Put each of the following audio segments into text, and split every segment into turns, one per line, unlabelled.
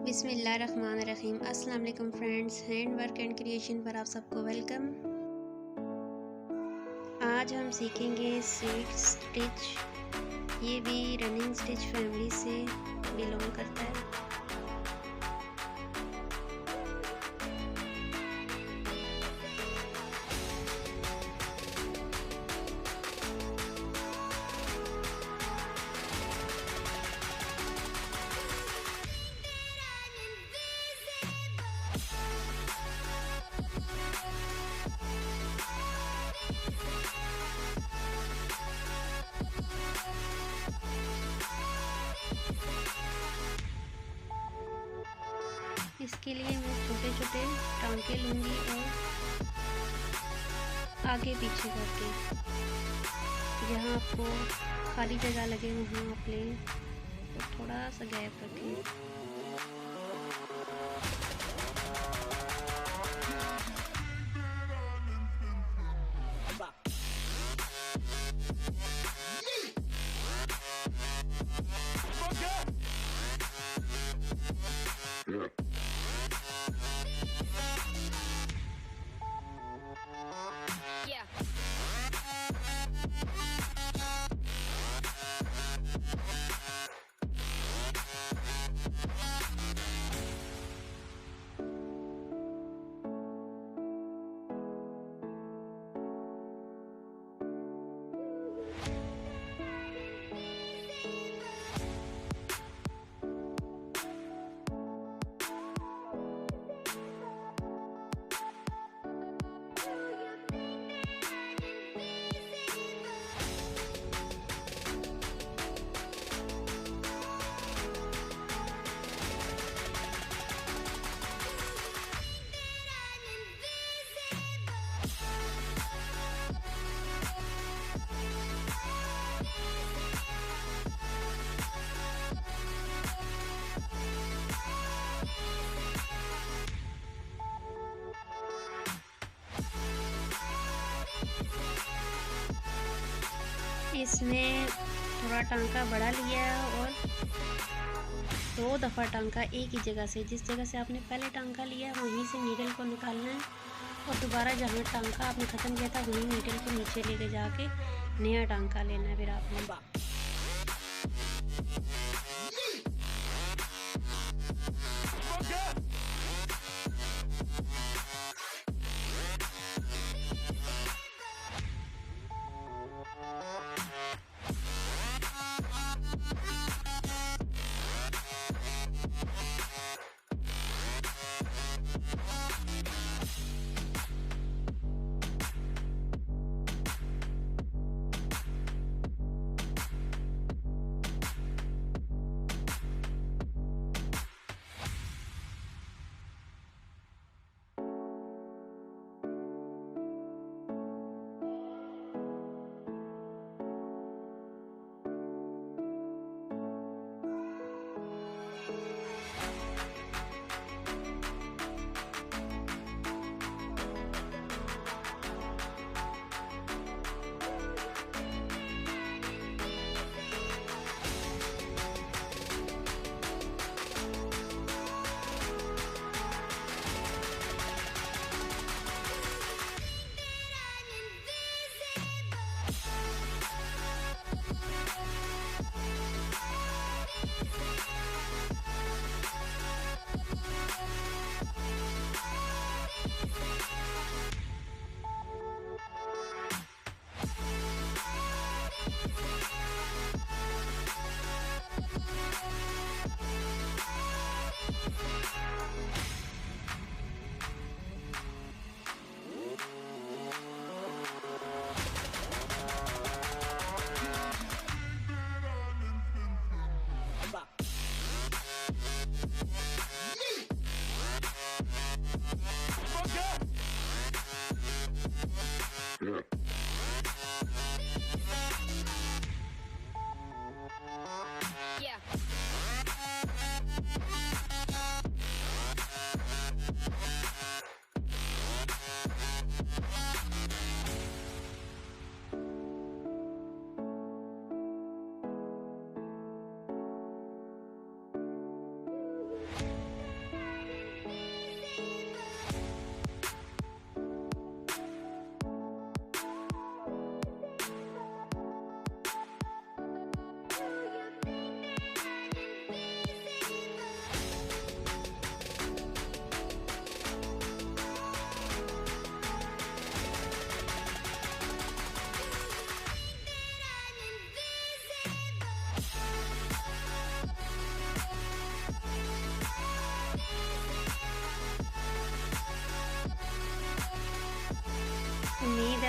बिस्मिल्लाहिर्रहमानिर्रहीम। अस्सलाम वालेकुम friends, hand work and creation पर आप सबको वेलकम। आज हम सीखेंगे स्लिट स्टिच। ये भी रनिंग स्टिच फैमिली से बिलोंग करता है। इसके लिए मैं छोटे छोटे टांके लूँगी और आगे पीछे करके जहाँ आपको खाली जगह लगे वहाँ आप लें तो थोड़ा सा गैप रखें। इसमें थोड़ा टांका बड़ा लिया है और 2 दफ़ा टांका एक ही जगह से, जिस जगह से आपने पहले टांका लिया वहीं से नीडल को निकालना है और दोबारा जहाँ टांका आपने ख़त्म किया था वहीं नीडल को नीचे लेके जाके नया टांका लेना है। फिर आपने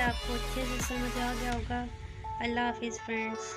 आपको अच्छे से समझ आ गया होगा। अल्लाह हाफिज़ फ्रेंड्स।